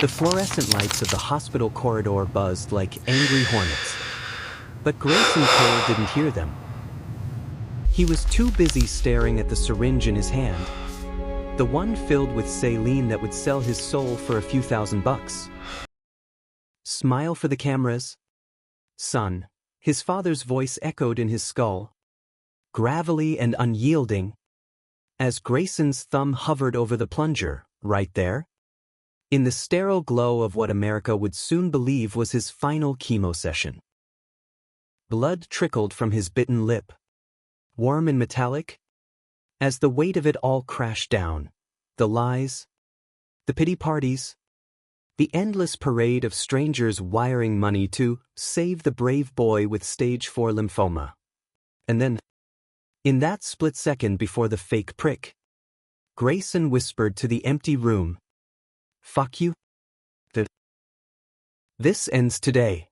The fluorescent lights of the hospital corridor buzzed like angry hornets. But Grayson Cole didn't hear them. He was too busy staring at the syringe in his hand, the one filled with saline that would sell his soul for a few $1,000. "Smile for the cameras, son," his father's voice echoed in his skull, gravelly and unyielding, as Grayson's thumb hovered over the plunger, right there, in the sterile glow of what America would soon believe was his final chemo session. Blood trickled from his bitten lip, warm and metallic, as the weight of it all crashed down. The lies, the pity parties, the endless parade of strangers wiring money to save the brave boy with stage 4 lymphoma. And then, in that split second before the fake prick, Grayson whispered to the empty room, "Fuck you. This ends today."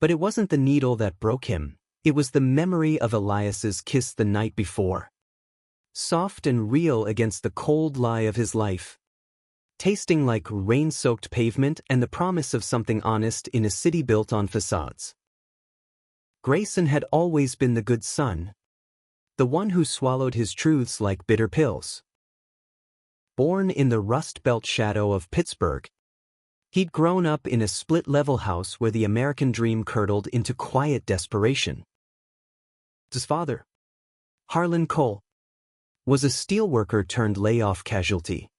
But it wasn't the needle that broke him, it was the memory of Elias's kiss the night before. Soft and real against the cold lie of his life. Tasting like rain-soaked pavement and the promise of something honest in a city built on facades. Grayson had always been the good son, the one who swallowed his truths like bitter pills. Born in the Rust Belt shadow of Pittsburgh, he'd grown up in a split-level house where the American dream curdled into quiet desperation. His father, Harlan Cole, was a steelworker turned layoff casualty.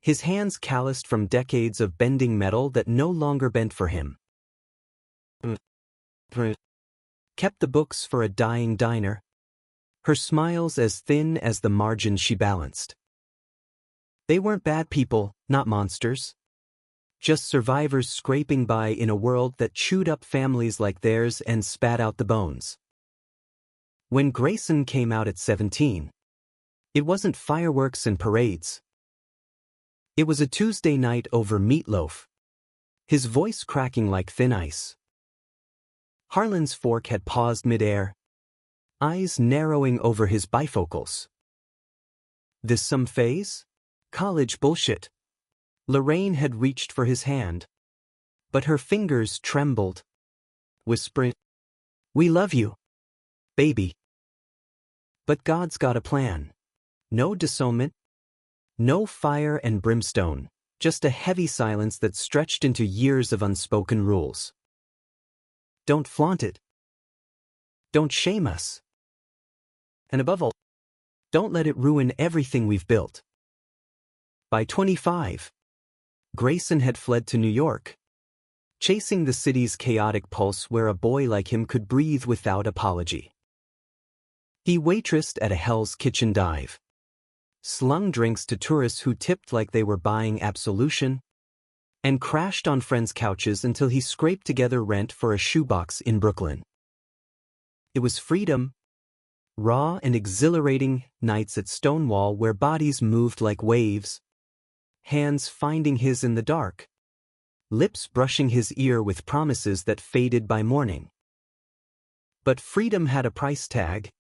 His hands calloused from decades of bending metal that no longer bent for him. Kept the books for a dying diner, her smiles as thin as the margin she balanced. They weren't bad people, not monsters. Just survivors scraping by in a world that chewed up families like theirs and spat out the bones. When Grayson came out at 17, it wasn't fireworks and parades. It was a Tuesday night over meatloaf, his voice cracking like thin ice. Harlan's fork had paused midair, eyes narrowing over his bifocals. This some phase? College bullshit. Lorraine had reached for his hand, but her fingers trembled, whispering, "We love you, baby." But God's got a plan. No disownment, no fire and brimstone, just a heavy silence that stretched into years of unspoken rules. Don't flaunt it. Don't shame us. And above all, don't let it ruin everything we've built. By 25, Grayson had fled to New York, chasing the city's chaotic pulse where a boy like him could breathe without apology. He waitressed at a Hell's Kitchen dive, slung drinks to tourists who tipped like they were buying absolution, and crashed on friends' couches until he scraped together rent for a shoebox in Brooklyn. It was freedom, raw and exhilarating nights at Stonewall where bodies moved like waves, hands finding his in the dark, lips brushing his ear with promises that faded by morning. But freedom had a price tag,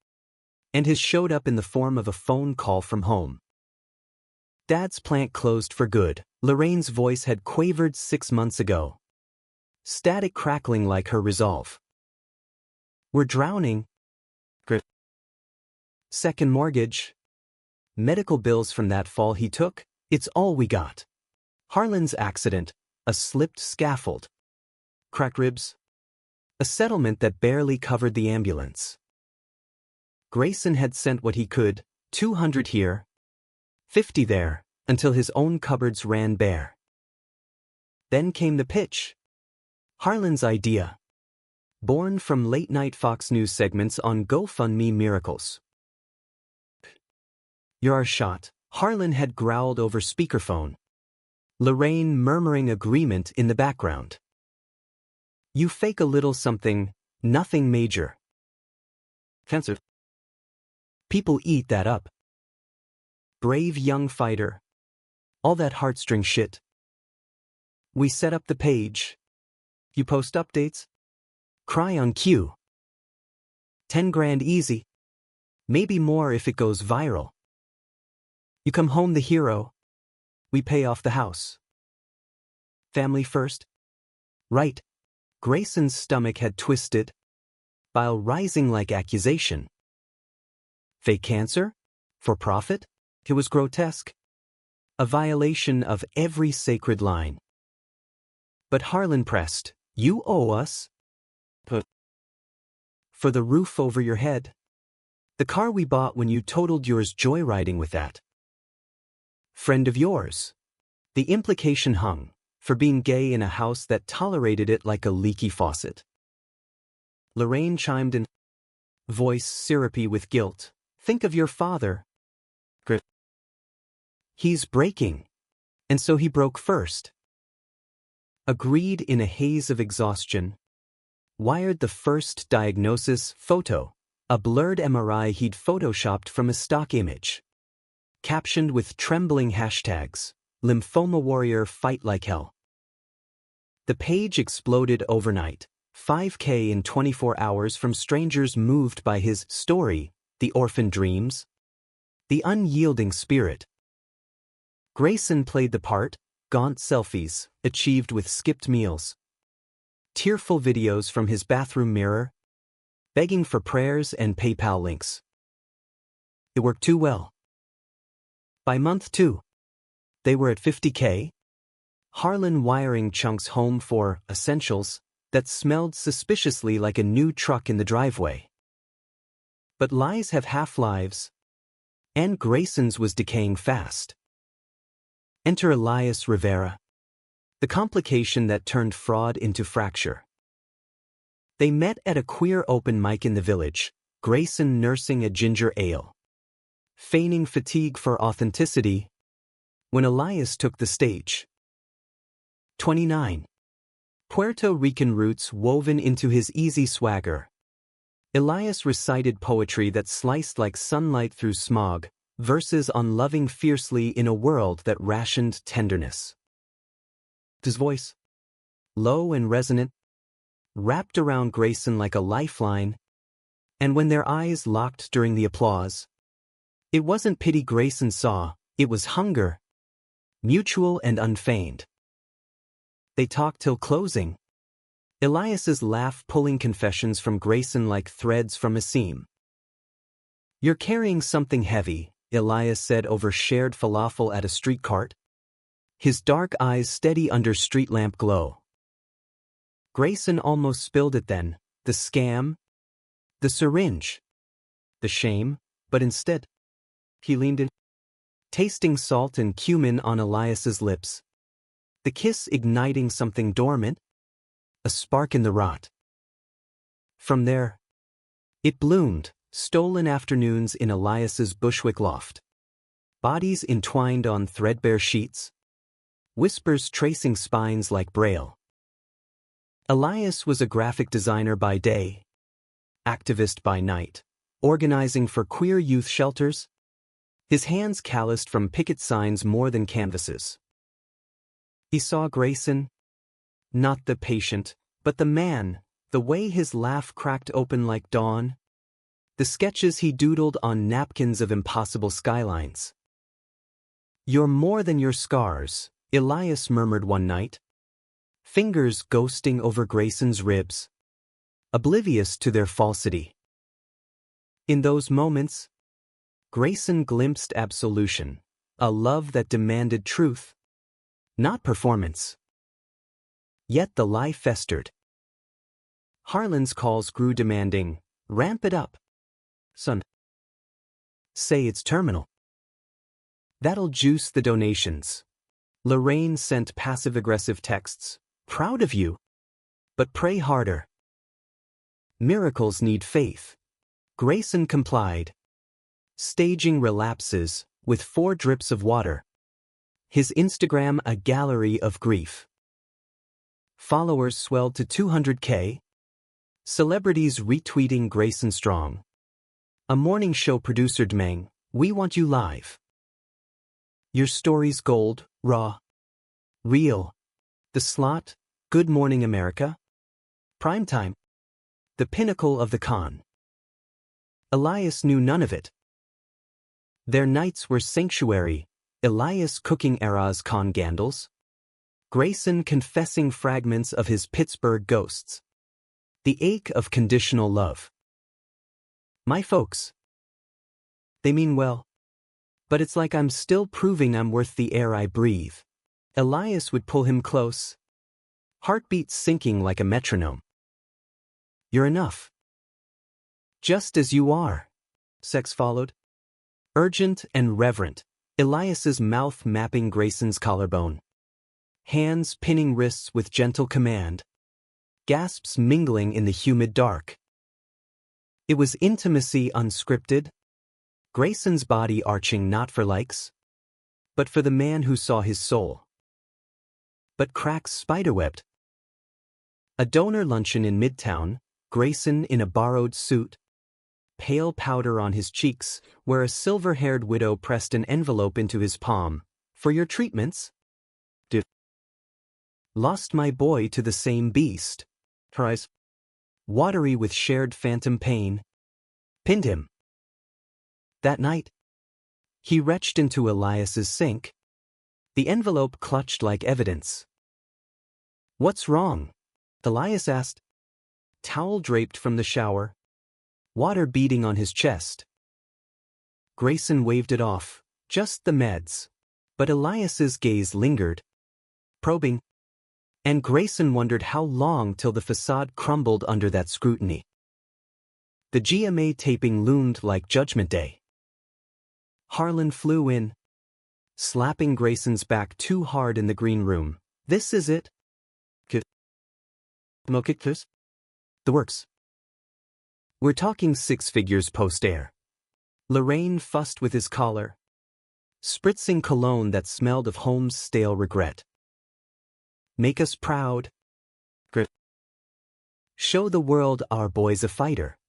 and his showed up in the form of a phone call from home. Dad's plant closed for good, Lorraine's voice had quavered 6 months ago, static crackling like her resolve. We're drowning. Second mortgage. Medical bills from that fall he took, it's all we got. Harlan's accident, a slipped scaffold. Cracked ribs. A settlement that barely covered the ambulance. Grayson had sent what he could, 200 here, 50 there, until his own cupboards ran bare. Then came the pitch. Harlan's idea. Born from late-night Fox News segments on GoFundMe miracles. "You're our shot," Harlan had growled over speakerphone, Lorraine murmuring agreement in the background. "You fake a little something, nothing major. Cancer. People eat that up. Brave young fighter. All that heartstring shit. We set up the page. You post updates. Cry on cue. 10 grand easy. Maybe more if it goes viral. You come home the hero. We pay off the house. Family first? Right. Grayson's stomach had twisted, bile rising like accusation. Fake cancer? For profit? It was grotesque. A violation of every sacred line. But Harlan pressed, "You owe us." Put. For the roof over your head. The car we bought when you totaled yours joyriding with that friend of yours. The implication hung, for being gay in a house that tolerated it like a leaky faucet. Lorraine chimed in, voice syrupy with guilt. "Think of your father." "He's breaking. And so he broke first." Agreed in a haze of exhaustion. Wired the first diagnosis photo, a blurred MRI he'd photoshopped from a stock image. Captioned with trembling hashtags, "Lymphoma warrior fight like hell." The page exploded overnight, 5K in 24 hours from strangers moved by his story, the orphan dreams, the unyielding spirit. Grayson played the part, gaunt selfies, achieved with skipped meals. Tearful videos from his bathroom mirror, begging for prayers and PayPal links. It worked too well. By month 2, they were at 50K. Harlan wiring chunks home for essentials that smelled suspiciously like a new truck in the driveway. But lies have half-lives, and Grayson's was decaying fast. Enter Elias Rivera, the complication that turned fraud into fracture. They met at a queer open mic in the village, Grayson nursing a ginger ale, feigning fatigue for authenticity, when Elias took the stage. 29. Puerto Rican roots woven into his easy swagger. Elias recited poetry that sliced like sunlight through smog, verses on loving fiercely in a world that rationed tenderness. His voice, low and resonant, wrapped around Grayson like a lifeline, and when their eyes locked during the applause, it wasn't pity Grayson saw, it was hunger, mutual and unfeigned. They talked till closing. Elias's laugh pulling confessions from Grayson like threads from a seam. "You're carrying something heavy," Elias said over shared falafel at a street cart, his dark eyes steady under street lamp glow. Grayson almost spilled it then, the scam, the syringe, the shame, but instead, he leaned in, tasting salt and cumin on Elias's lips, the kiss igniting something dormant, a spark in the rot. From there, it bloomed, stolen afternoons in Elias's Bushwick loft. Bodies entwined on threadbare sheets, whispers tracing spines like braille. Elias was a graphic designer by day, activist by night, organizing for queer youth shelters, his hands calloused from picket signs more than canvases. He saw Grayson, not the patient, but the man, the way his laugh cracked open like dawn, the sketches he doodled on napkins of impossible skylines. "You're more than your scars," Elias murmured one night, fingers ghosting over Grayson's ribs, oblivious to their falsity. In those moments, Grayson glimpsed absolution, a love that demanded truth, not performance. Yet the lie festered. Harlan's calls grew demanding, "Ramp it up, son. Say it's terminal. That'll juice the donations." Lorraine sent passive-aggressive texts, "Proud of you, but pray harder." Miracles need faith. Grayson complied, staging relapses with 4 drips of water. His Instagram a gallery of grief. Followers swelled to 200K. Celebrities retweeting Grayson strong. A morning show producer demanding, "We want you live. Your story's gold, raw, real." The slot, Good Morning America. Primetime. The pinnacle of the con. Elias knew none of it. Their nights were sanctuary, Elias cooking Era's con gandals, Grayson confessing fragments of his Pittsburgh ghosts. The ache of conditional love. My folks. They mean well. But it's like I'm still proving I'm worth the air I breathe. Elias would pull him close. Heartbeats sinking like a metronome. You're enough. Just as you are. Sex followed. Urgent and reverent. Elias's mouth mapping Grayson's collarbone. Hands pinning wrists with gentle command. Gasps mingling in the humid dark. It was intimacy unscripted. Grayson's body arching not for likes, but for the man who saw his soul. But cracks spiderwebbed. A donor luncheon in Midtown, Grayson in a borrowed suit. Pale powder on his cheeks, where a silver-haired widow pressed an envelope into his palm. For your treatments? Lost my boy to the same beast. Her eyes, watery with shared phantom pain, pinned him. That night, he retched into Elias's sink. The envelope clutched like evidence. What's wrong? Elias asked. Towel draped from the shower. Water beading on his chest. Grayson waved it off. Just the meds. But Elias's gaze lingered. Probing. And Grayson wondered how long till the facade crumbled under that scrutiny. The GMA taping loomed like Judgment Day. Harlan flew in, slapping Grayson's back too hard in the green room. This is it. The works. We're talking 6 figures post-air. Lorraine fussed with his collar, spritzing cologne that smelled of home's stale regret. Make us proud. Show the world our boy's a fighter.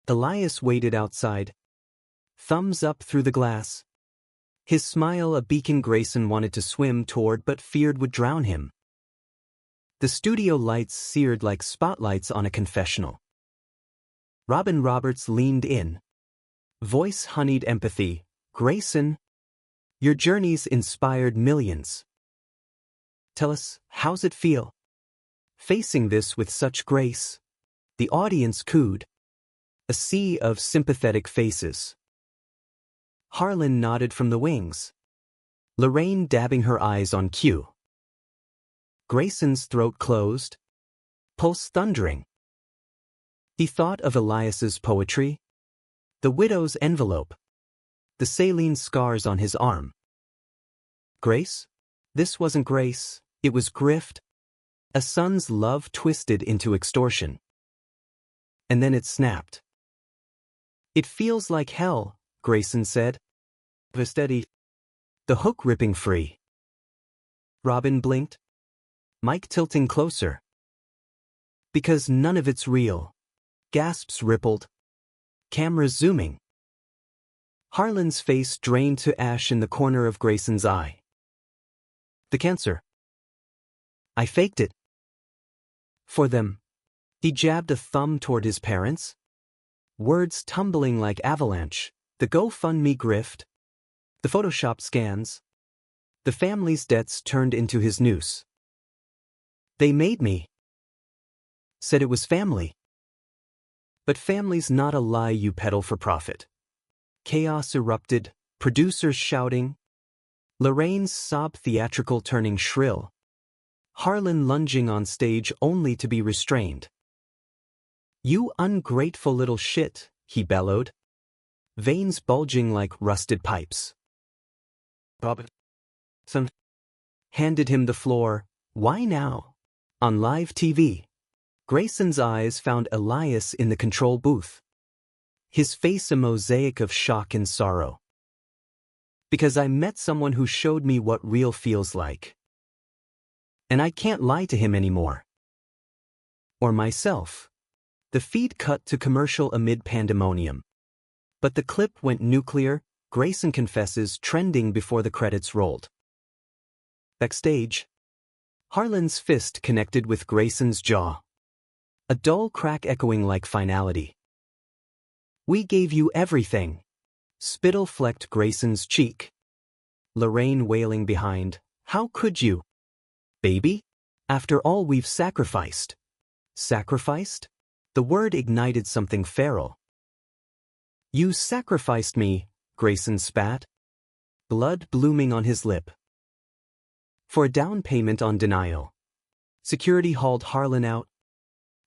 Elias waited outside, thumbs up through the glass. His smile a beacon Grayson wanted to swim toward but feared would drown him. The studio lights seared like spotlights on a confessional. Robin Roberts leaned in. Voice honeyed empathy. Grayson, your journey's inspired millions. Tell us, how's it feel? Facing this with such grace. The audience cooed. A sea of sympathetic faces. Harlan nodded from the wings. Lorraine dabbing her eyes on cue. Grayson's throat closed. Pulse thundering. He thought of Elias's poetry. The widow's envelope. The saline scars on his arm. Grace? This wasn't grace, it was grift. A son's love twisted into extortion. And then it snapped. It feels like hell, Grayson said. Steady. The hook ripping free. Robin blinked. Mike tilting closer. Because none of it's real. Gasps rippled. Cameras zooming. Harlan's face drained to ash in the corner of Grayson's eye. The cancer. I faked it. For them. He jabbed a thumb toward his parents. Words tumbling like avalanche. The GoFundMe grift. The Photoshop scans. The family's debts turned into his noose. They made me. Said it was family. But family's not a lie you peddle for profit. Chaos erupted, producers shouting. Lorraine's sob theatrical turning shrill. Harlan lunging on stage only to be restrained. You ungrateful little shit, he bellowed. Veins bulging like rusted pipes. Robinson handed him the floor. Why now? On live TV. Grayson's eyes found Elias in the control booth. His face a mosaic of shock and sorrow. Because I met someone who showed me what real feels like. And I can't lie to him anymore. Or myself. The feed cut to commercial amid pandemonium. But the clip went nuclear, Grayson confesses, trending before the credits rolled. Backstage. Harlan's fist connected with Grayson's jaw. A dull crack echoing like finality. We gave you everything. Spittle flecked Grayson's cheek. Lorraine wailing behind. How could you? Baby? After all we've sacrificed. Sacrificed? The word ignited something feral. You sacrificed me, Grayson spat, blood blooming on his lip. For a down payment on denial. Security hauled Harlan out,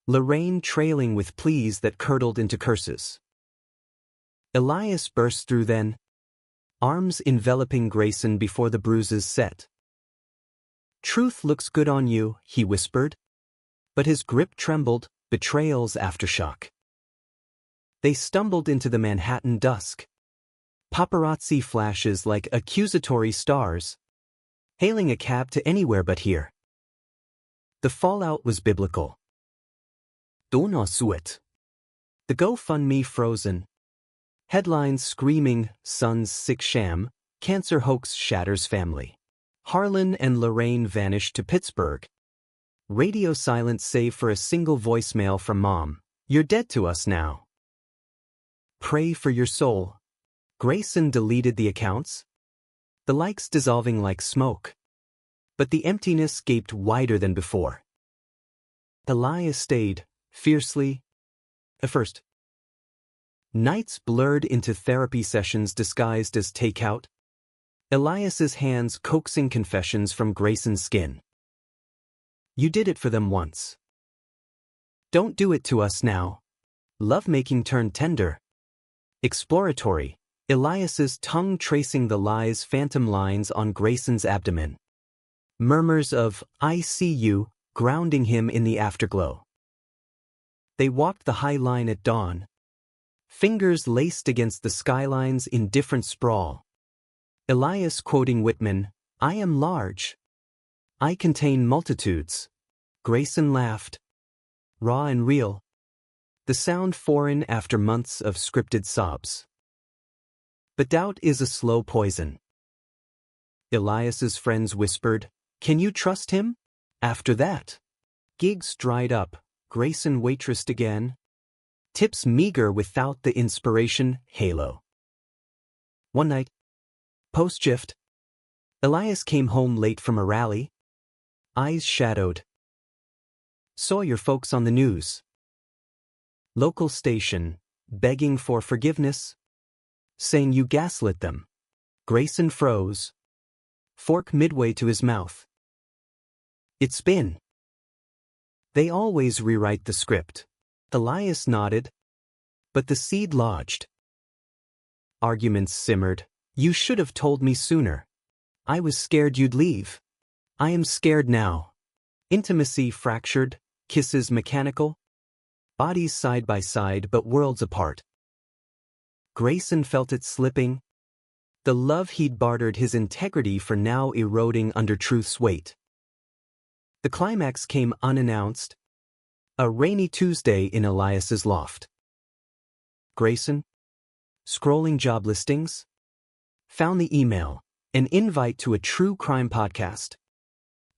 Lorraine trailing with pleas that curdled into curses. Elias burst through then, arms enveloping Grayson before the bruises set. Truth looks good on you, he whispered. But his grip trembled, betrayal's aftershock. They stumbled into the Manhattan dusk. Paparazzi flashes like accusatory stars, hailing a cab to anywhere but here. The fallout was biblical. Dona suet. The GoFundMe frozen. Headlines screaming, son's sick sham, cancer hoax shatters family. Harlan and Lorraine vanished to Pittsburgh. Radio silence save for a single voicemail from Mom. You're dead to us now. Pray for your soul. Grayson deleted the accounts, the likes dissolving like smoke. But the emptiness gaped wider than before. Elias stayed, fiercely, at first. Nights blurred into therapy sessions disguised as takeout. Elias's hands coaxing confessions from Grayson's skin. You did it for them once. Don't do it to us now. Lovemaking turned tender. Exploratory, Elias's tongue tracing the lie's phantom lines on Grayson's abdomen. Murmurs of, I see you, grounding him in the afterglow. They walked the high line at dawn. Fingers laced against the skyline's indifferent sprawl. Elias quoting Whitman, I am large. I contain multitudes. Grayson laughed. Raw and real. The sound foreign after months of scripted sobs. But doubt is a slow poison. Elias's friends whispered, can you trust him? After that, gigs dried up, Grayson waitressed again. Tips meager without the inspiration, halo. One night, post-shift, Elias came home late from a rally. Eyes shadowed. Saw your folks on the news. Local station, begging for forgiveness, saying you gaslit them. Grayson froze, fork midway to his mouth. It's been. They always rewrite the script. Elias nodded, but the seed lodged. Arguments simmered. You should have told me sooner. I was scared you'd leave. I am scared now. Intimacy fractured, kisses mechanical. Bodies side by side but worlds apart. Grayson felt it slipping. The love he'd bartered his integrity for now eroding under truth's weight. The climax came unannounced. A rainy Tuesday in Elias's loft. Grayson, scrolling job listings, found the email, an invite to a true crime podcast.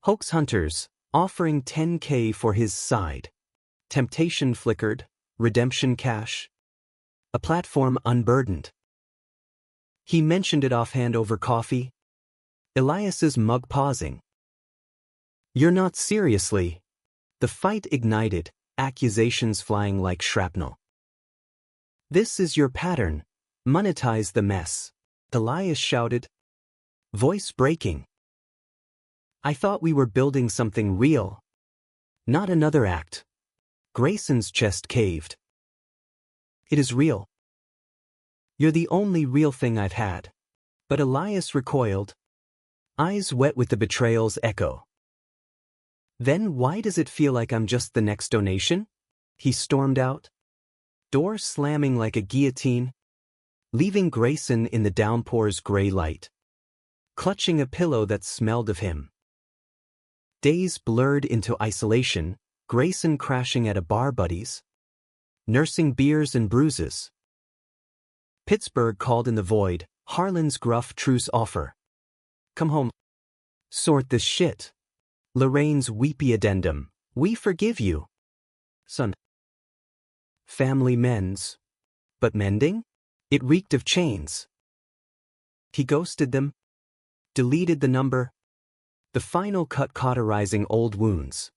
Hoax hunters, offering $10K for his side. Temptation flickered, redemption cash. A platform unburdened. He mentioned it offhand over coffee. Elias's mug pausing. You're not seriously. The fight ignited, accusations flying like shrapnel. This is your pattern. Monetize the mess. Elias shouted. Voice breaking. I thought we were building something real. Not another act. Grayson's chest caved. It is real. You're the only real thing I've had. But Elias recoiled, eyes wet with the betrayal's echo. Then why does it feel like I'm just the next donation? He stormed out, door slamming like a guillotine, leaving Grayson in the downpour's gray light, clutching a pillow that smelled of him. Days blurred into isolation, Grayson crashing at a bar buddy's, nursing beers and bruises. Pittsburgh called in the void, Harlan's gruff truce offer. Come home. Sort this shit. Lorraine's weepy addendum. We forgive you. Son. Family mends. But mending? It reeked of chains. He ghosted them, deleted the number, The final cut cauterizing old wounds.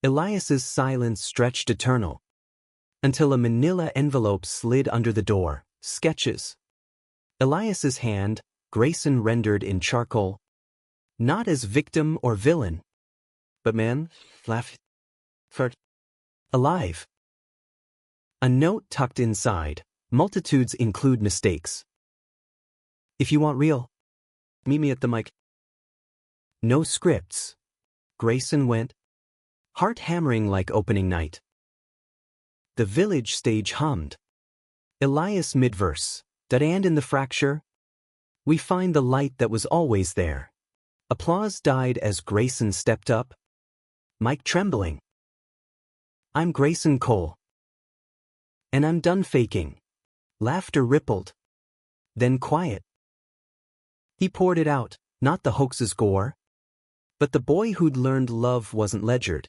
Elias's silence stretched eternal, until a manila envelope slid under the door. Sketches. Elias's hand, Grayson rendered in charcoal. Not as victim or villain, but man, laugh, fart, alive. A note tucked inside. Multitudes include mistakes. If you want real, meet me at the mic. No scripts. Grayson went, heart hammering like opening night. The village stage hummed. Elias midverse. And in the fracture, we find the light that was always there. Applause died as Grayson stepped up. Mic trembling. I'm Grayson Cole. And I'm done faking. Laughter rippled. Then quiet. He poured it out, not the hoax's gore, but the boy who'd learned love wasn't ledgered,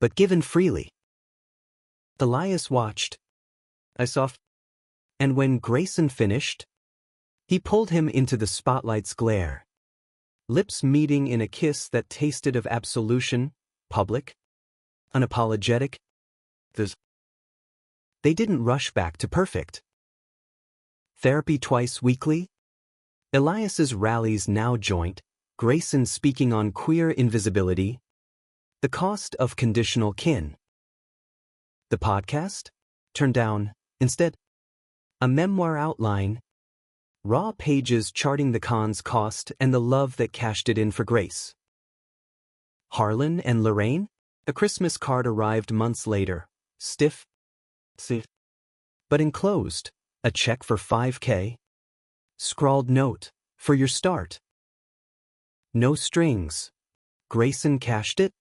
but given freely. Elias watched. I saw. And when Grayson finished, he pulled him into the spotlight's glare. Lips meeting in a kiss that tasted of absolution, public, unapologetic. They didn't rush back to perfect. Therapy twice weekly? Elias's rallies now joint, Grayson speaking on queer invisibility, the cost of conditional kin. The podcast? Turned down, instead. A memoir outline, raw pages charting the con's cost and the love that cashed it in for Grace. Harlan and Lorraine? A Christmas card arrived months later, stiff, but enclosed, a check for $5,000. Scrawled note, for your start. No strings. Grayson cashed it,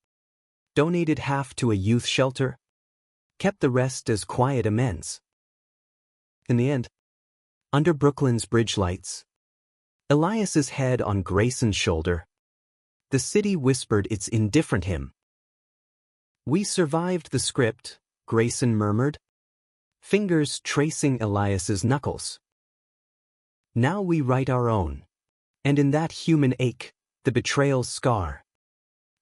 donated half to a youth shelter, kept the rest as quiet amends. In the end, under Brooklyn's bridge lights, Elias's head on Grayson's shoulder, the city whispered its indifferent hymn. We survived the script, Grayson murmured, fingers tracing Elias's knuckles. Now we write our own, and in that human ache, the betrayal's scar,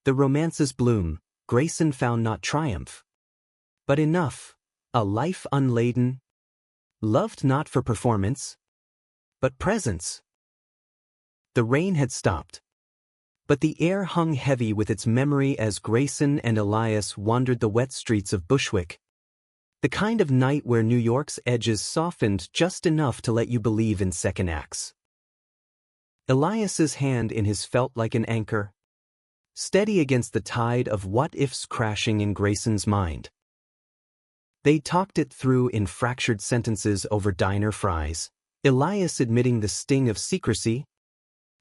the romance's bloom, Grayson found not triumph, but enough, a life unladen, loved not for performance, but presence. The rain had stopped, but the air hung heavy with its memory as Grayson and Elias wandered the wet streets of Bushwick, the kind of night where New York's edges softened just enough to let you believe in second acts. Elias's hand in his felt like an anchor, steady against the tide of what-ifs crashing in Grayson's mind. They talked it through in fractured sentences over diner fries, Elias admitting the sting of secrecy,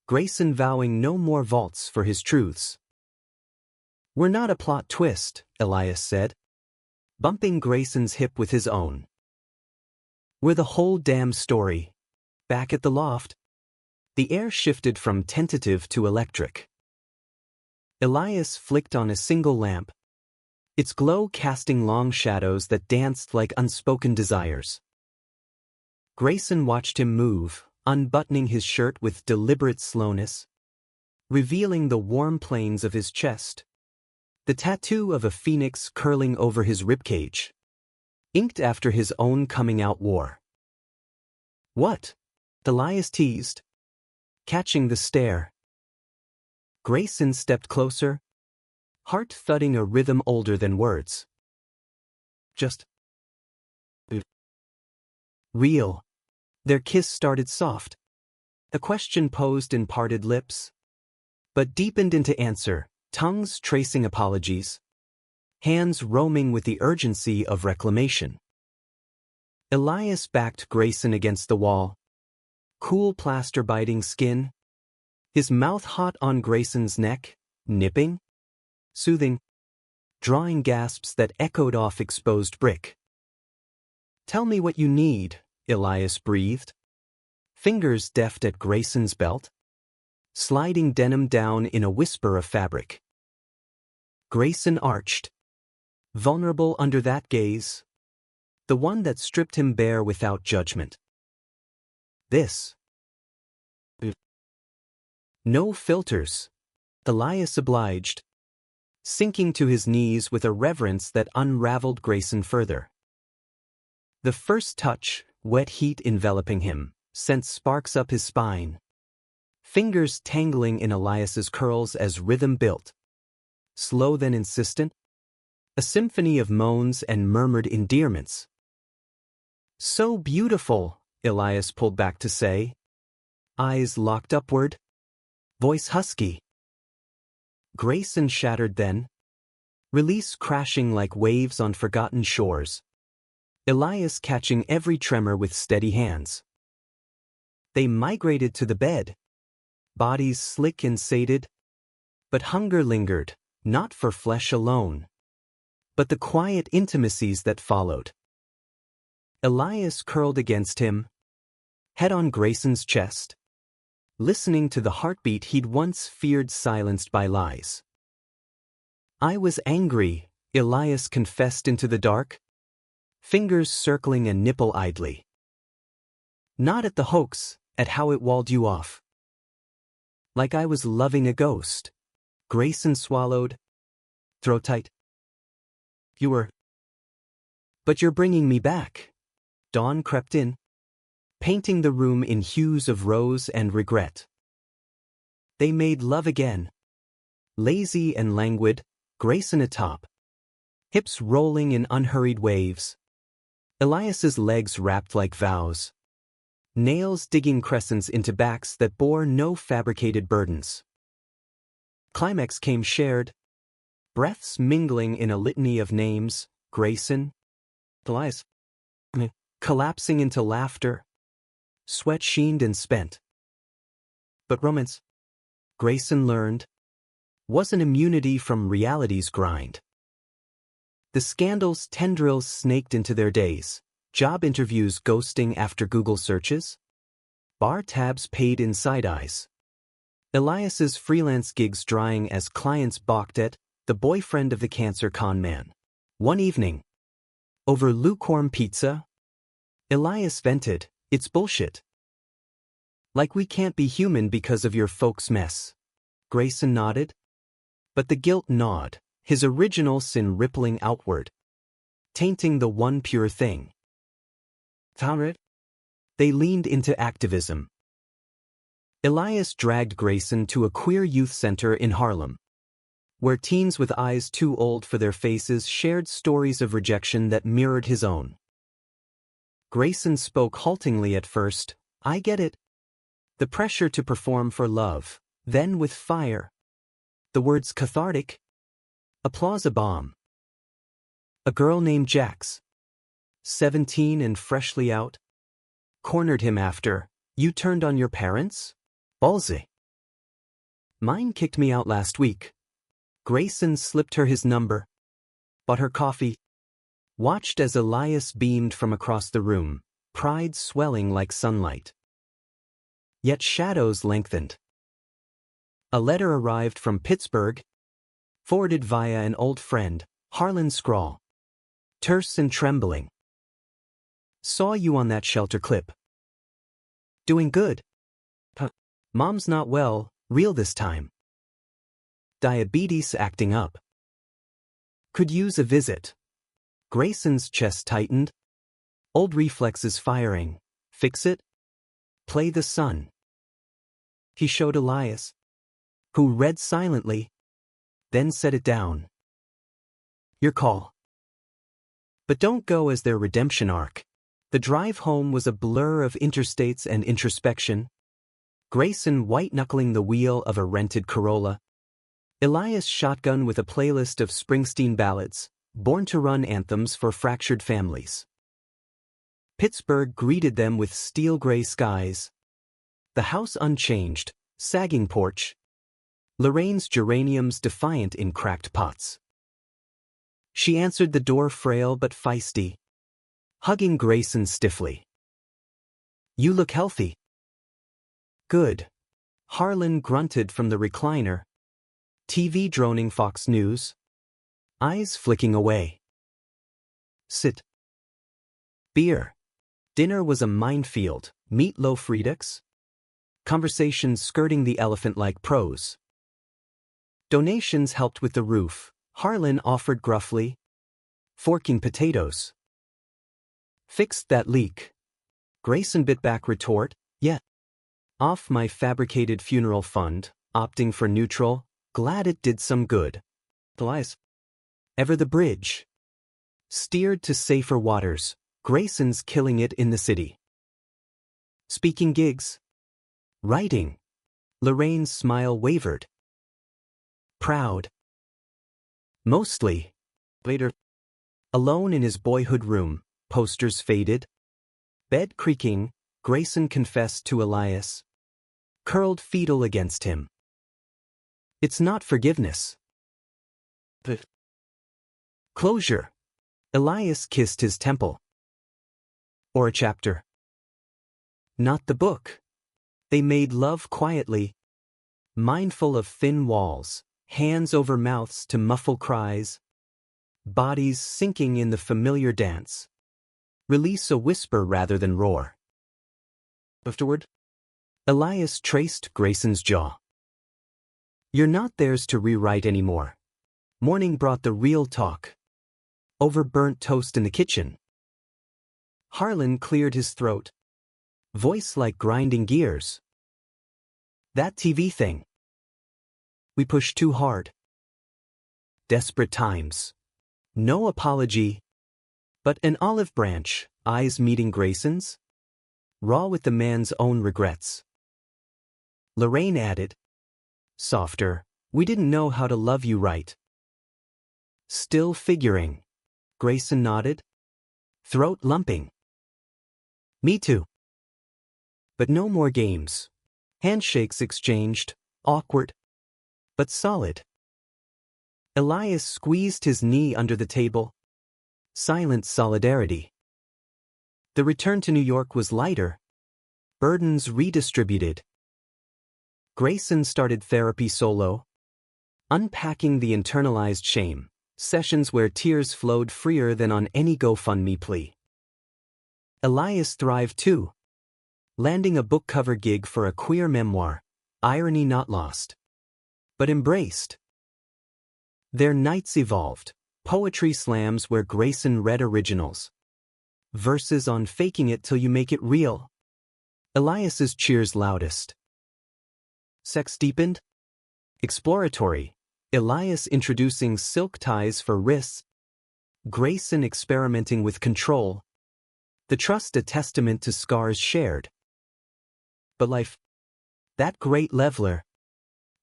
Grayson vowing no more vaults for his truths. We're not a plot twist, Elias said, bumping Grayson's hip with his own. We're the whole damn story. Back at the loft, the air shifted from tentative to electric. Elias flicked on a single lamp, its glow casting long shadows that danced like unspoken desires. Grayson watched him move, unbuttoning his shirt with deliberate slowness, revealing the warm planes of his chest, the tattoo of a phoenix curling over his ribcage, inked after his own coming-out war. What? Elias teased, catching the stare. Grayson stepped closer, heart thudding a rhythm older than words. Just real. Their kiss started soft, a question posed in parted lips, but deepened into answer, tongues tracing apologies, hands roaming with the urgency of reclamation. Elias backed Grayson against the wall, cool plaster-biting skin, his mouth hot on Grayson's neck, nipping, soothing, drawing gasps that echoed off exposed brick. Tell me what you need, Elias breathed, fingers deft at Grayson's belt, sliding denim down in a whisper of fabric. Grayson arched, vulnerable under that gaze, the one that stripped him bare without judgment. This. No filters, Elias obliged, sinking to his knees with a reverence that unraveled Grayson further. The first touch, wet heat enveloping him, sent sparks up his spine. Fingers tangling in Elias's curls as rhythm built. Slow then insistent. A symphony of moans and murmured endearments. "So beautiful," Elias pulled back to say. Eyes locked upward. Voice husky. Grayson shattered then. Release crashing like waves on forgotten shores. Elias catching every tremor with steady hands. They migrated to the bed. Bodies slick and sated. But hunger lingered, not for flesh alone, but the quiet intimacies that followed. Elias curled against him, head on Grayson's chest, listening to the heartbeat he'd once feared silenced by lies. "I was angry," Elias confessed into the dark, fingers circling a nipple idly. "Not at the hoax, at how it walled you off. Like I was loving a ghost." Grayson swallowed. "Throat tight. You were. But you're bringing me back." Dawn crept in, painting the room in hues of rose and regret. They made love again. Lazy and languid, Grayson atop, hips rolling in unhurried waves. Elias's legs wrapped like vows, nails digging crescents into backs that bore no fabricated burdens. Climax came shared, breaths mingling in a litany of names: Grayson, Elias, collapsing into laughter, sweat sheened and spent. But romance, Grayson learned, wasn't immunity from reality's grind. The scandals' tendrils snaked into their days, job interviews ghosting after Google searches, bar tabs paid in side eyes. Elias's freelance gigs drying as clients balked at the boyfriend of the cancer con man. One evening, over lukewarm pizza, Elias vented, "It's bullshit. Like we can't be human because of your folks' mess." Grayson nodded, but the guilt gnawed, his original sin rippling outward, tainting the one pure thing. Found it? They leaned into activism. Elias dragged Grayson to a queer youth center in Harlem, where teens with eyes too old for their faces shared stories of rejection that mirrored his own. Grayson spoke haltingly at first, "I get it. The pressure to perform for love," then with fire. The words cathartic. Applause a bomb. "A girl named Jax, 17 and freshly out, cornered him after, you turned on your parents? Ballsy. Mine kicked me out last week." Grayson slipped her his number, bought her coffee, watched as Elias beamed from across the room, pride swelling like sunlight. Yet shadows lengthened. A letter arrived from Pittsburgh, forwarded via an old friend, Harlan scrawl. Terse and trembling. "Saw you on that shelter clip. Doing good. Mom's not well, real this time. Diabetes acting up. Could use a visit." Grayson's chest tightened. Old reflexes firing. "Fix it? Play the sun." He showed Elias, who read silently, then set it down. "Your call. But don't go as their redemption arc." The drive home was a blur of interstates and introspection. Grayson white-knuckling the wheel of a rented Corolla. Elias shotgun with a playlist of Springsteen ballads, born-to-run anthems for fractured families. Pittsburgh greeted them with steel-gray skies. The house unchanged, sagging porch. Lorraine's geraniums defiant in cracked pots. She answered the door frail but feisty, hugging Grayson stiffly. "You look healthy." "Good." Harlan grunted from the recliner. TV droning Fox News. Eyes flicking away. "Sit." Beer. Dinner was a minefield, meatloaf redux. Conversations skirting the elephant like prose. Donations helped with the roof, Harlan offered gruffly. Forking potatoes. Fixed that leak. Grayson bit back retort, yeah. Off my fabricated funeral fund, opting for neutral, glad it did some good. Elias. Ever the bridge. Steered to safer waters, Grayson's killing it in the city. Speaking gigs. Writing. Lorraine's smile wavered. Proud. Mostly. Later. Alone in his boyhood room, posters faded. Bed creaking, Grayson confessed to Elias. Curled fetal against him. It's not forgiveness. The closure. Elias kissed his temple. Or a chapter. Not the book. They made love quietly, mindful of thin walls, hands over mouths to muffle cries, bodies sinking in the familiar dance. Release a whisper rather than roar. Afterward, Elias traced Grayson's jaw. You're not theirs to rewrite anymore. Morning brought the real talk. Over burnt toast in the kitchen. Harlan cleared his throat. Voice like grinding gears. That TV thing. We pushed too hard. Desperate times. No apology. But an olive branch, eyes meeting Grayson's. Raw with the man's own regrets. Lorraine added. Softer, we didn't know how to love you right. Still figuring. Grayson nodded. Throat lumping. Me too. But no more games. Handshakes exchanged, awkward, but solid. Elias squeezed his knee under the table. Silent solidarity. The return to New York was lighter. Burdens redistributed. Grayson started therapy solo. Unpacking the internalized shame. Sessions where tears flowed freer than on any GoFundMe plea. Elias thrived too. Landing a book cover gig for a queer memoir, irony not lost. But embraced. Their nights evolved, poetry slams where Grayson read originals. Verses on faking it till you make it real. Elias's cheers loudest. Sex deepened? Exploratory. Elias introducing silk ties for wrists. Grayson experimenting with control. The trust a testament to scars shared. But life, that great leveler,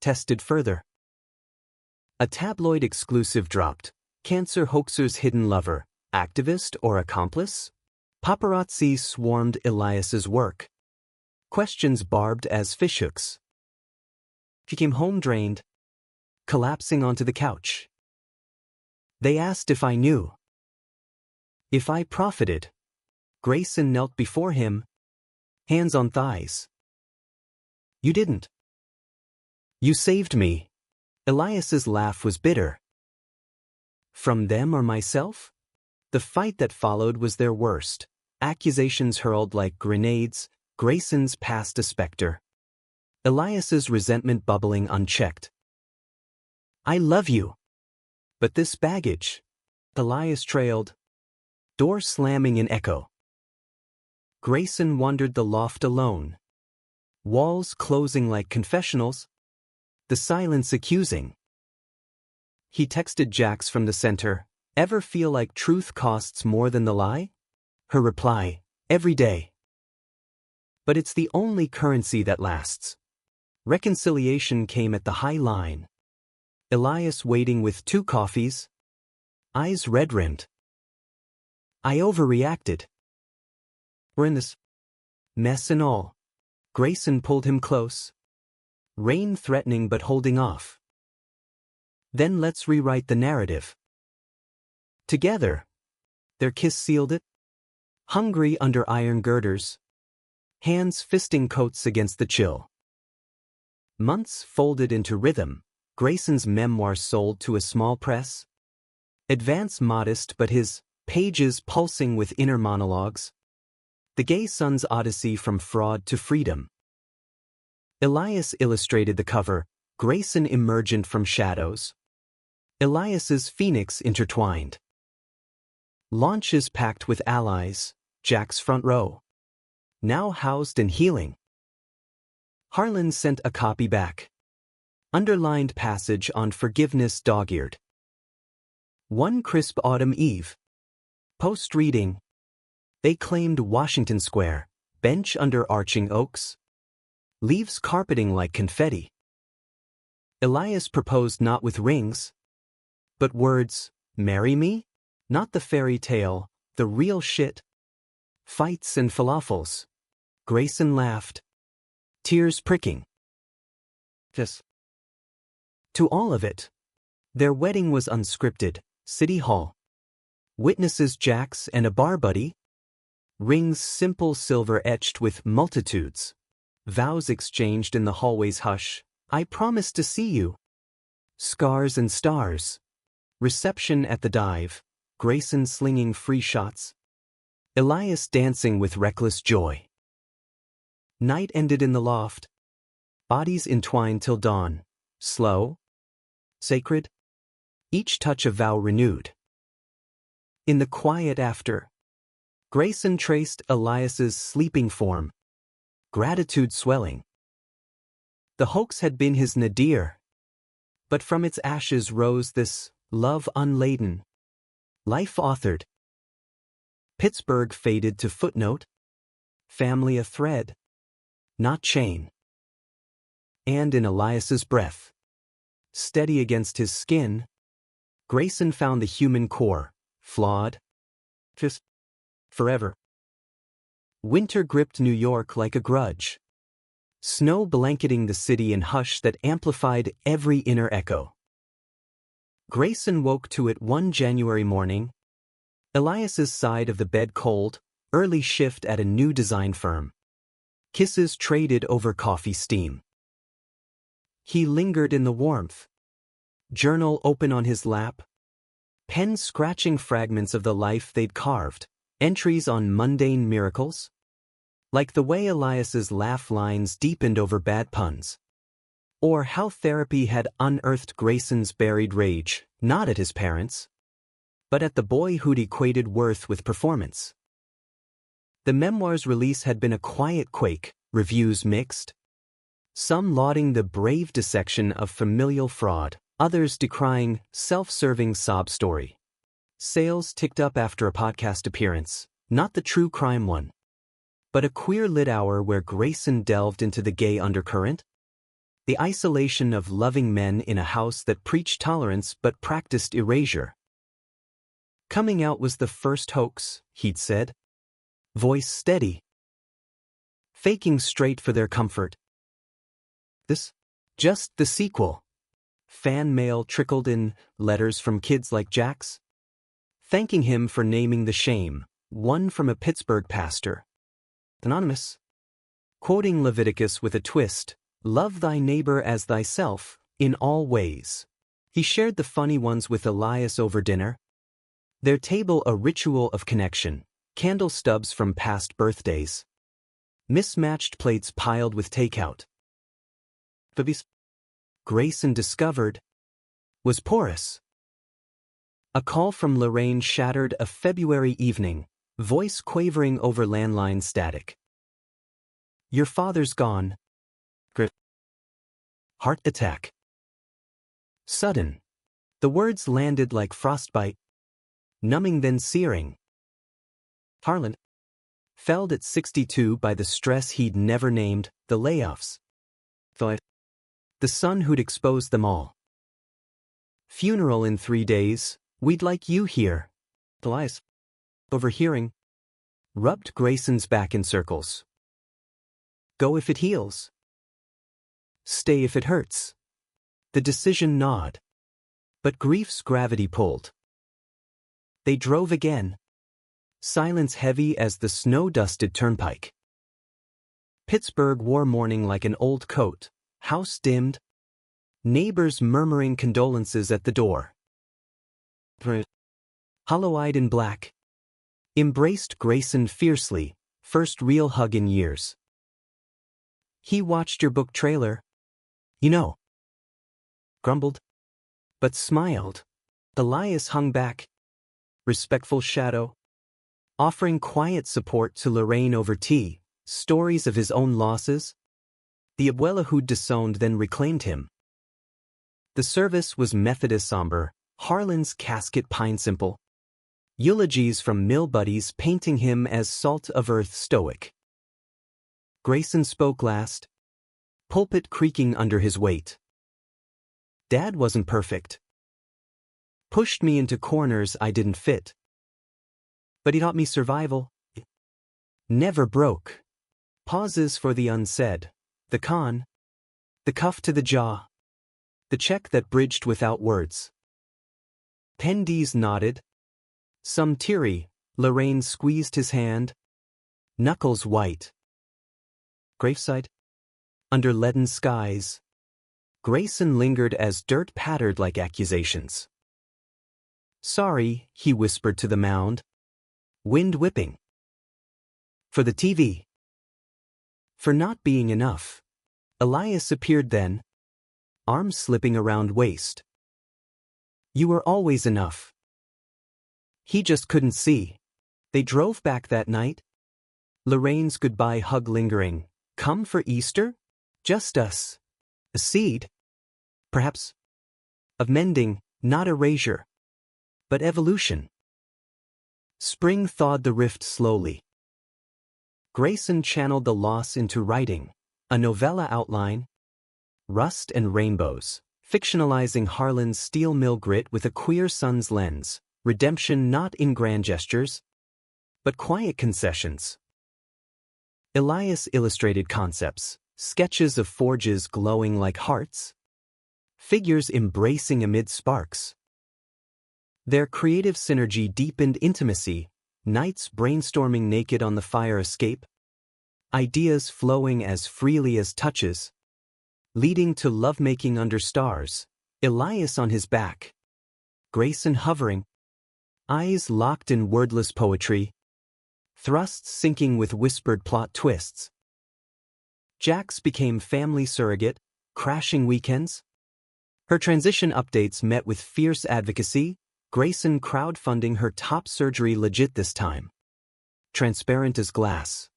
tested further. A tabloid exclusive dropped. Cancer hoaxer's hidden lover, activist or accomplice? Paparazzi swarmed Elias's work. Questions barbed as fishhooks. He came home drained, collapsing onto the couch. They asked if I knew. If I profited. Grayson knelt before him, hands on thighs. You didn't. You saved me. Elias's laugh was bitter. From them or myself? The fight that followed was their worst. Accusations hurled like grenades, Grayson's past a specter. Elias's resentment bubbling unchecked. I love you. But this baggage. Elias trailed. Door slamming in echo. Grayson wandered the loft alone. Walls closing like confessionals. The silence accusing. He texted Jax from the center. Ever feel like truth costs more than the lie? Her reply, every day. But it's the only currency that lasts. Reconciliation came at the high line. Elias waiting with 2 coffees. Eyes red-rimmed. I overreacted. We're in this mess and all. Grayson pulled him close. Rain threatening but holding off. Then let's rewrite the narrative. Together. Their kiss sealed it. Hungry under iron girders. Hands fisting coats against the chill. Months folded into rhythm. Grayson's memoir sold to a small press. Advance modest but his pages pulsing with inner monologues. The gay son's odyssey from fraud to freedom. Elias illustrated the cover, Grayson emergent from shadows. Elias's phoenix intertwined. Launches packed with allies, Jack's front row. Now housed and healing. Harlan sent a copy back. Underlined passage on forgiveness dog-eared. One crisp autumn eve. Post-reading. They claimed Washington Square, bench under arching oaks. Leaves carpeting like confetti. Elias proposed not with rings, but words, marry me? Not the fairy tale, the real shit. Fights and falafels. Grayson laughed. Tears pricking. Yes. To all of it. Their wedding was unscripted, City Hall. Witnesses Jax and a bar buddy. Rings simple silver etched with multitudes. Vows exchanged in the hallway's hush. I promise to see you. Scars and stars. Reception at the dive. Grayson slinging free shots. Elias dancing with reckless joy. Night ended in the loft. Bodies entwined till dawn. Slow. Sacred. Each touch a vow renewed. In the quiet after. Grayson traced Elias's sleeping form. Gratitude swelling. The hoax had been his nadir. But from its ashes rose this love unladen. Life authored. Pittsburgh faded to footnote. Family a thread. Not chain. And in Elias's breath. Steady against his skin. Grayson found the human core. Flawed. Just forever. Winter gripped New York like a grudge. Snow blanketing the city in hush that amplified every inner echo. Grayson woke to it one January morning. Elias's side of the bed cold, early shift at a new design firm. Kisses traded over coffee steam. He lingered in the warmth. Journal open on his lap. Pen scratching fragments of the life they'd carved. Entries on mundane miracles. Like the way Elias's laugh lines deepened over bad puns. Or how therapy had unearthed Grayson's buried rage, not at his parents, but at the boy who'd equated worth with performance. The memoir's release had been a quiet quake, reviews mixed. Some lauding the brave dissection of familial fraud, others decrying self-serving sob story. Sales ticked up after a podcast appearance, not the true crime one, but a queer lit hour where Grayson delved into the gay undercurrent. The isolation of loving men in a house that preached tolerance but practiced erasure. Coming out was the first hoax, he'd said. Voice steady. Faking straight for their comfort. This? Just the sequel. Fan mail trickled in, letters from kids like Jax. Thanking him for naming the shame, one from a Pittsburgh pastor. Anonymous. Quoting Leviticus with a twist, love thy neighbor as thyself, in all ways. He shared the funny ones with Elias over dinner. Their table a ritual of connection, candle stubs from past birthdays. Mismatched plates piled with takeout. Grayson discovered, was porous. A call from Lorraine shattered a February evening, voice quavering over landline static. Your father's gone. Heart attack. Sudden. The words landed like frostbite. Numbing then searing. Harlan. Felled at 62 by the stress he'd never named, the layoffs. The son who'd exposed them all. Funeral in 3 days, we'd like you here. Elias. Overhearing. Rubbed Grayson's back in circles. Go if it heals. Stay if it hurts. The decision gnawed. But grief's gravity pulled. They drove again. Silence heavy as the snow-dusted turnpike. Pittsburgh wore mourning like an old coat, house dimmed. Neighbors murmuring condolences at the door. Hollow-eyed in black. Embraced Grayson fiercely, first real hug in years. He watched your book trailer. You know. grumbled, but smiled. Elias hung back, respectful shadow, offering quiet support to Lorraine over tea, stories of his own losses. The abuela who'd disowned then reclaimed him. The service was Methodist somber, Harlan's casket pine simple. Eulogies from mill buddies painting him as salt-of-earth stoic. Grayson spoke last, pulpit creaking under his weight. Dad wasn't perfect. Pushed me into corners I didn't fit. But he taught me survival. Never broke. Pauses for the unsaid. The con. The cuff to the jaw. The check that bridged without words. Pendies nodded. Some teary, Lorraine squeezed his hand. Knuckles white. Graveside? Under leaden skies. Grayson lingered as dirt pattered like accusations. Sorry, he whispered to the mound. Wind whipping. For the TV. For not being enough. Elias appeared then, arms slipping around waist. You were always enough. He just couldn't see. They drove back that night. Lorraine's goodbye hug lingering. Come for Easter? Just us. A seed. Perhaps. Of mending, not erasure. But evolution. Spring thawed the rift slowly. Grayson channeled the loss into writing, a novella outline. Rust and rainbows, fictionalizing Harlan's steel mill grit with a queer son's lens. Redemption not in grand gestures, but quiet concessions. Elias illustrated concepts, sketches of forges glowing like hearts, figures embracing amid sparks. Their creative synergy deepened intimacy, nights brainstorming naked on the fire escape, ideas flowing as freely as touches, leading to lovemaking under stars, Elias on his back, Grayson hovering, eyes locked in wordless poetry, thrusts sinking with whispered plot twists. Jax became family surrogate, crashing weekends. Her transition updates met with fierce advocacy, Grayson crowdfunding her top surgery legit this time. Transparent as glass.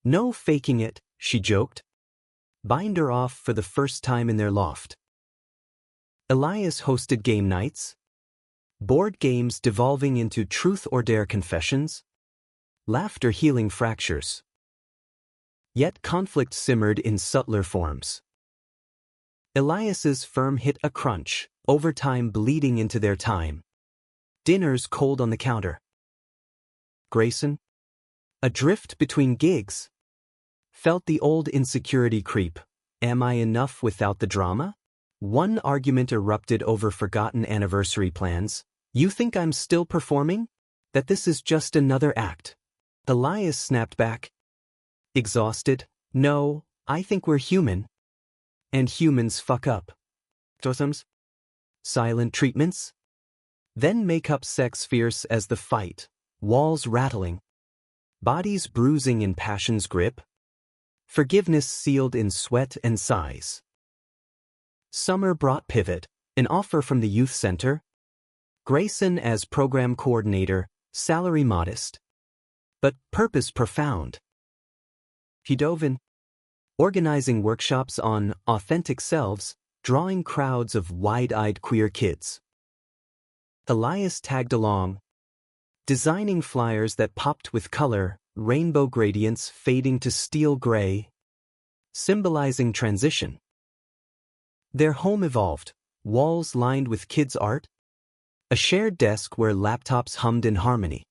No faking it, she joked. Binder off for the first time in their loft. Elias hosted game nights. Board games devolving into truth or dare confessions. Laughter healing fractures. Yet conflict simmered in subtler forms. Elias's firm hit a crunch, overtime bleeding into their time. Dinners cold on the counter. Grayson, adrift between gigs, felt the old insecurity creep. Am I enough without the drama? One argument erupted over forgotten anniversary plans. You think I'm still performing? That this is just another act? Elias snapped back. Exhausted. No, I think we're human. And humans fuck up. Totems? Silent treatments? Then make up sex fierce as the fight. Walls rattling. Bodies bruising in passion's grip. Forgiveness sealed in sweat and sighs. Summer brought Pivot, an offer from the youth center. Grayson as program coordinator, salary modest. But purpose profound. He dove in, organizing workshops on authentic selves, drawing crowds of wide-eyed queer kids. Elias tagged along, designing flyers that popped with color, rainbow gradients fading to steel gray, symbolizing transition. Their home evolved, walls lined with kids' art, a shared desk where laptops hummed in harmony.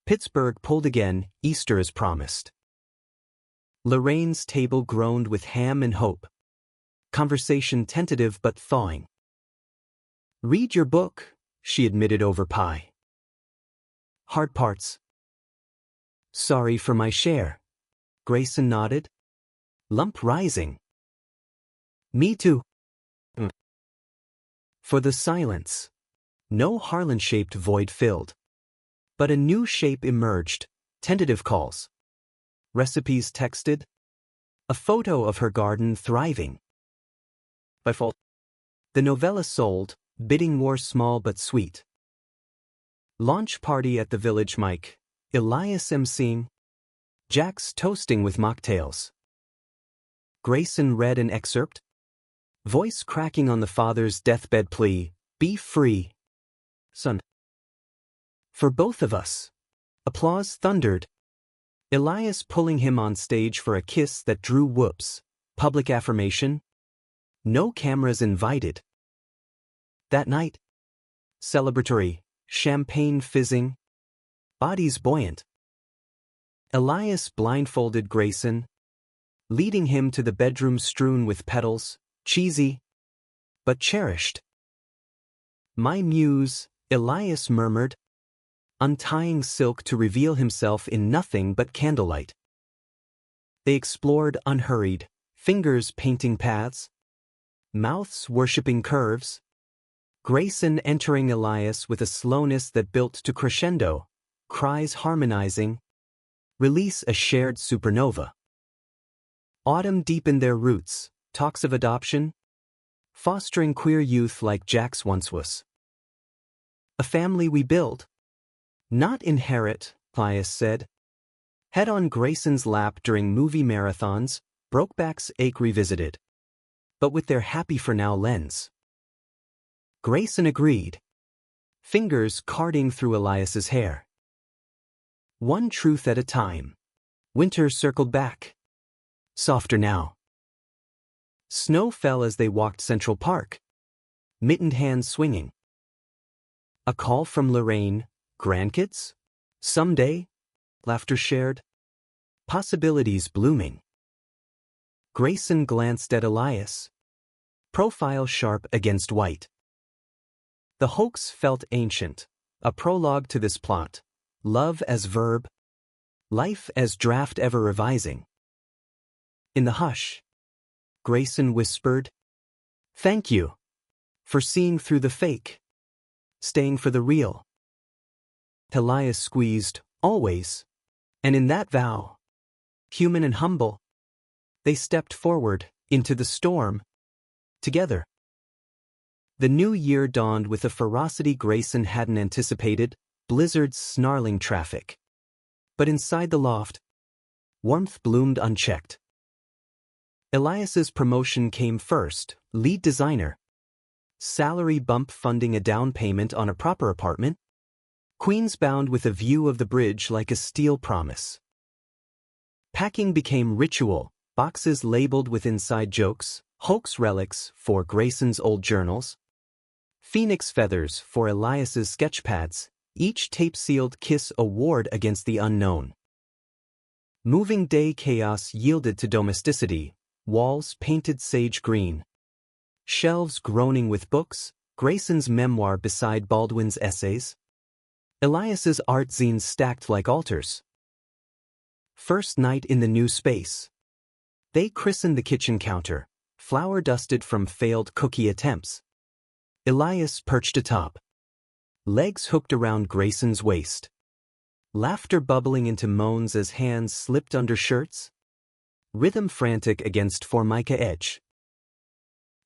Pittsburgh pulled again, Easter as promised. Lorraine's table groaned with ham and hope. Conversation tentative but thawing. Read your book, she admitted over pie. Hard parts. Sorry for my share. Grayson nodded. Lump rising. Me too. For the silence. No Harlan-shaped void filled. But a new shape emerged, tentative calls. Recipes texted. A photo of her garden thriving. By fall. The novella sold, bidding war small but sweet. Launch party at the village mic, Elias emceeing. Jax toasting with mocktails. Grayson read an excerpt. Voice cracking on the father's deathbed plea, be free, son. For both of us. Applause thundered. Elias pulling him on stage for a kiss that drew whoops. Public affirmation. No cameras invited. That night. Celebratory, champagne fizzing. Bodies buoyant. Elias blindfolded Grayson, leading him to the bedroom strewn with petals, cheesy, but cherished. My muse, Elias murmured, untying silk to reveal himself in nothing but candlelight. They explored unhurried, fingers painting paths, mouths worshipping curves, Grayson entering Elias with a slowness that built to crescendo, cries harmonizing, release a shared supernova. Autumn deepened their roots, talks of adoption, fostering queer youth like Jax once was. A family we build. Not inherit, Elias said. Head on Grayson's lap during movie marathons, Brokeback's ache revisited. But with their happy-for-now lens. Grayson agreed. Fingers carding through Elias's hair. One truth at a time. Winter circled back. Softer now. Snow fell as they walked Central Park. Mittened hands swinging. A call from Lorraine. Grandkids? Someday? Laughter shared. Possibilities blooming. Grayson glanced at Elias. Profile sharp against white. The hoax felt ancient. A prologue to this plot. Love as verb. Life as draft ever revising. In the hush, Grayson whispered, thank you. For seeing through the fake. Staying for the real. Elias squeezed, always. And in that vow, human and humble, they stepped forward, into the storm. Together. The new year dawned with a ferocity Grayson hadn't anticipated, blizzards snarling traffic. But inside the loft, warmth bloomed unchecked. Elias's promotion came first, lead designer. Salary bump funding a down payment on a proper apartment. Queens-bound with a view of the bridge like a steel promise. Packing became ritual, boxes labeled with inside jokes, hoax relics for Grayson's old journals. Phoenix feathers for Elias's sketchpads, each tape-sealed kiss a ward against the unknown. Moving day chaos yielded to domesticity, walls painted sage green. Shelves groaning with books, Grayson's memoir beside Baldwin's essays. Elias's art zines stacked like altars. First night in the new space. They christened the kitchen counter, flour dusted from failed cookie attempts. Elias perched atop. Legs hooked around Grayson's waist. Laughter bubbling into moans as hands slipped under shirts. Rhythm frantic against Formica edge.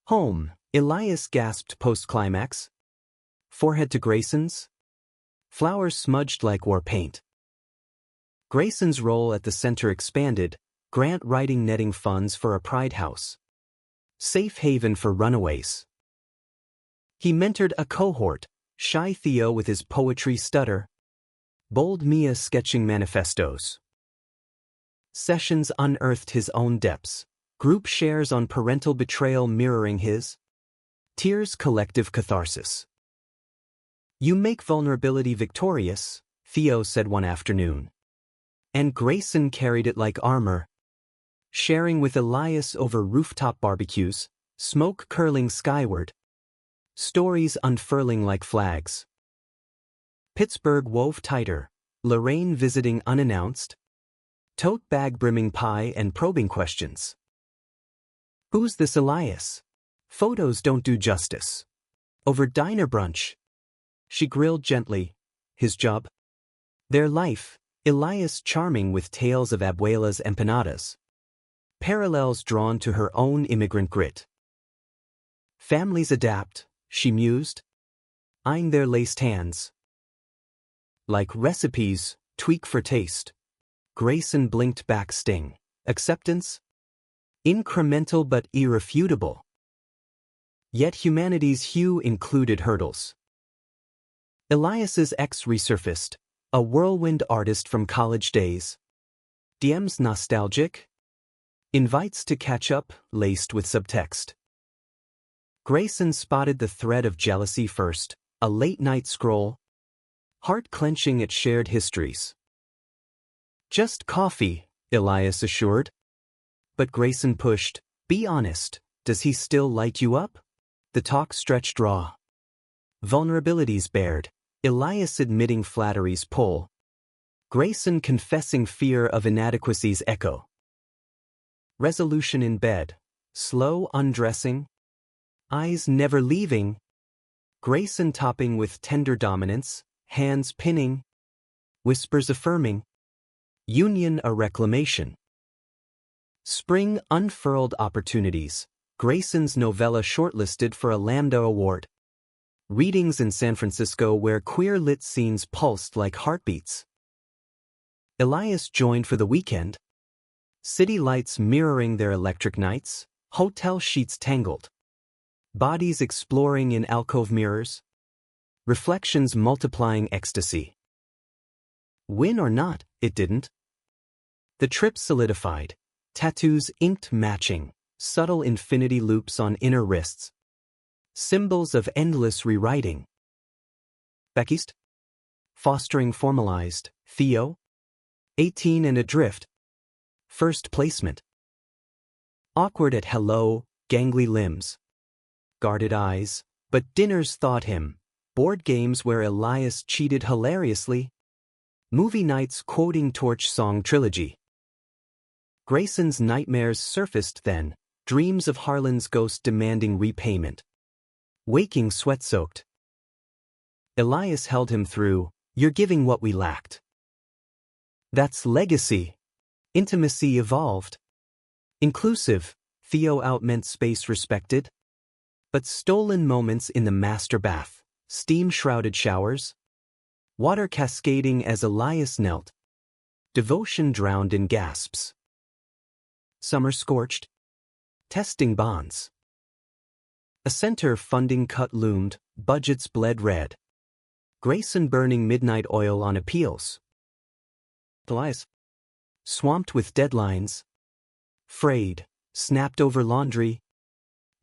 Home, Elias gasped post-climax. Forehead to Grayson's. Flowers smudged like war paint. Grayson's role at the center expanded, grant writing netting funds for a pride house. Safe haven for runaways. He mentored a cohort, shy Theo with his poetry stutter. Bold Mia sketching manifestos. Sessions unearthed his own depths, group shares on parental betrayal mirroring his. Tears collective catharsis. You make vulnerability victorious, Theo said one afternoon. And Grayson carried it like armor. Sharing with Elias over rooftop barbecues, smoke curling skyward. Stories unfurling like flags. Pittsburgh wove tighter, Lorraine visiting unannounced. Tote bag brimming pie and probing questions. Who's this Elias? Photos don't do justice. Over diner brunch. She grilled gently. His job? Their life, Elias charming with tales of abuela's empanadas. Parallels drawn to her own immigrant grit. Families adapt, she mused, eyeing their laced hands. Like recipes, tweak for taste. Grayson blinked back sting. Acceptance? Incremental but irrefutable. Yet humanity's hue included hurdles. Elias's ex resurfaced, a whirlwind artist from college days. DMs nostalgic? Invites to catch up, laced with subtext. Grayson spotted the thread of jealousy first, a late-night scroll, heart-clenching at shared histories. Just coffee, Elias assured. But Grayson pushed, be honest, does he still light you up? The talk stretched raw. Vulnerabilities bared, Elias admitting flattery's pull. Grayson confessing fear of inadequacy's echo. Resolution in bed, slow undressing, eyes never leaving. Grayson topping with tender dominance, hands pinning, whispers affirming. Union a reclamation. Spring unfurled opportunities. Grayson's novella shortlisted for a Lambda Award. Readings in San Francisco where queer-lit scenes pulsed like heartbeats. Elias joined for the weekend. City lights mirroring their electric nights, hotel sheets tangled. Bodies exploring in alcove mirrors. Reflections multiplying ecstasy. Win or not, it didn't. The trip solidified. Tattoos inked matching, subtle infinity loops on inner wrists. Symbols of endless rewriting. Back east? Fostering formalized. Theo? 18 and adrift. First placement. Awkward at hello, gangly limbs. Guarded eyes, but dinners thawed him. Board games where Elias cheated hilariously. Movie nights quoting Torch Song Trilogy. Grayson's nightmares surfaced then, dreams of Harlan's ghost demanding repayment. Waking sweat-soaked. Elias held him through, you're giving what we lacked. That's legacy. Intimacy evolved. Inclusive, Theo outmeant space respected. But stolen moments in the master bath, steam-shrouded showers. Water cascading as Elias knelt. Devotion drowned in gasps. Summer scorched. Testing bonds. A center funding cut loomed, budgets bled red. Grayson burning midnight oil on appeals. Elias. Swamped with deadlines. Frayed, snapped over laundry.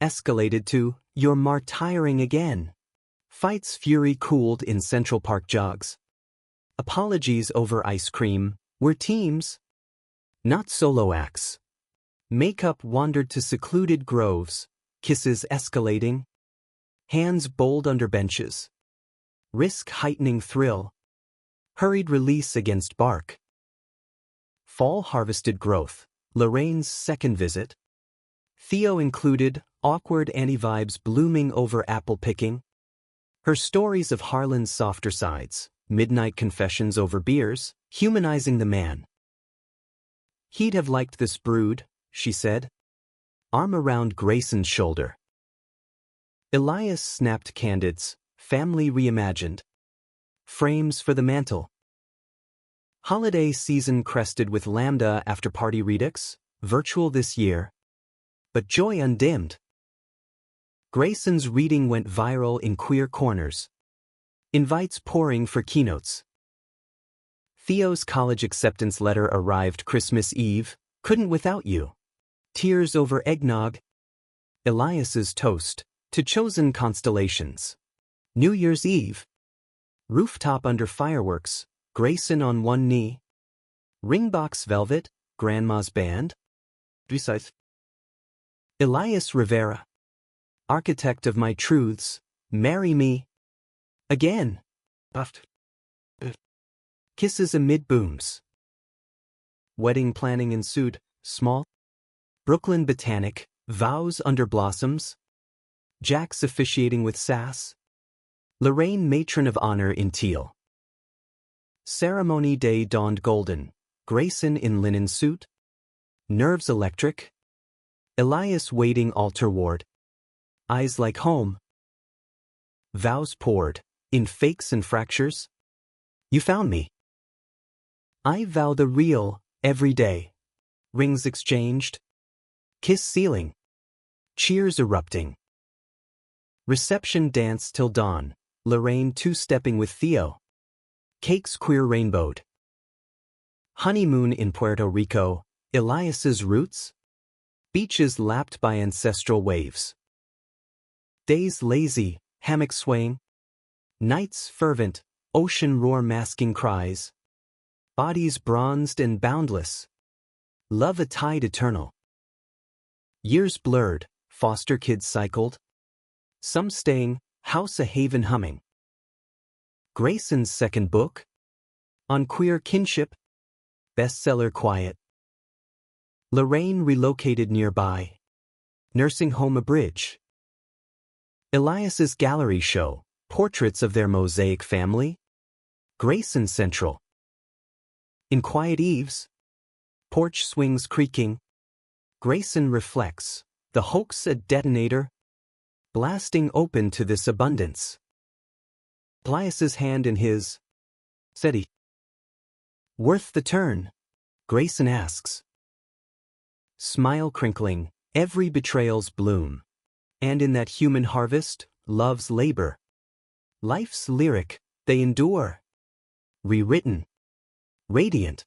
Escalated to, you're martyring again. Fight's fury cooled in Central Park jogs. Apologies over ice cream, we're teams. Not solo acts. Makeup wandered to secluded groves, kisses escalating. Hands bold under benches. Risk heightening thrill. Hurried release against bark. Fall harvested growth, Lorraine's second visit. Theo included, awkward anti-vibes blooming over apple picking. Her stories of Harlan's softer sides, midnight confessions over beers, humanizing the man. He'd have liked this brood, she said. Arm around Grayson's shoulder. Elias snapped candids, family reimagined. Frames for the mantle. Holiday season crested with Lambda after-party redux, virtual this year. But joy undimmed. Grayson's reading went viral in queer corners. Invites pouring for keynotes. Theo's college acceptance letter arrived Christmas Eve, couldn't without you. Tears over eggnog. Elias's toast, to chosen constellations. New Year's Eve. Rooftop under fireworks, Grayson on one knee. Ringbox velvet, grandma's band. Besides. Elias Rivera. Architect of my truths, marry me. Again. Puffed. Kisses amid booms. Wedding planning ensued, small. Brooklyn Botanic, vows under blossoms. Jax officiating with sass. Lorraine matron of honor in teal. Ceremony day dawned golden, Grayson in linen suit. Nerves electric. Elias waiting altar ward. eyes like home. Vows poured, in fakes and fractures. You found me. I vow the real, every day. Rings exchanged. Kiss ceiling. Cheers erupting. Reception dance till dawn. Lorraine two-stepping with Theo. Cakes queer rainbowed. Honeymoon in Puerto Rico. Elias's roots. Beaches lapped by ancestral waves. Days lazy, hammock swaying. Nights fervent, ocean roar masking cries. Bodies bronzed and boundless. Love a tide eternal. Years blurred, foster kids cycled. Some staying, house a haven humming. Grayson's second book? On queer kinship. Bestseller quiet. Lorraine relocated nearby. Nursing home a bridge. Elias's gallery show, portraits of their mosaic family. Grayson central. In quiet eves. Porch swings creaking. Grayson reflects, the hoax a detonator. Blasting open to this abundance. Elias's hand in his. Said he. Worth the turn? Grayson asks. Smile crinkling, every betrayal's bloom. And in that human harvest, love's labor. Life's lyric, they endure. Rewritten. Radiant.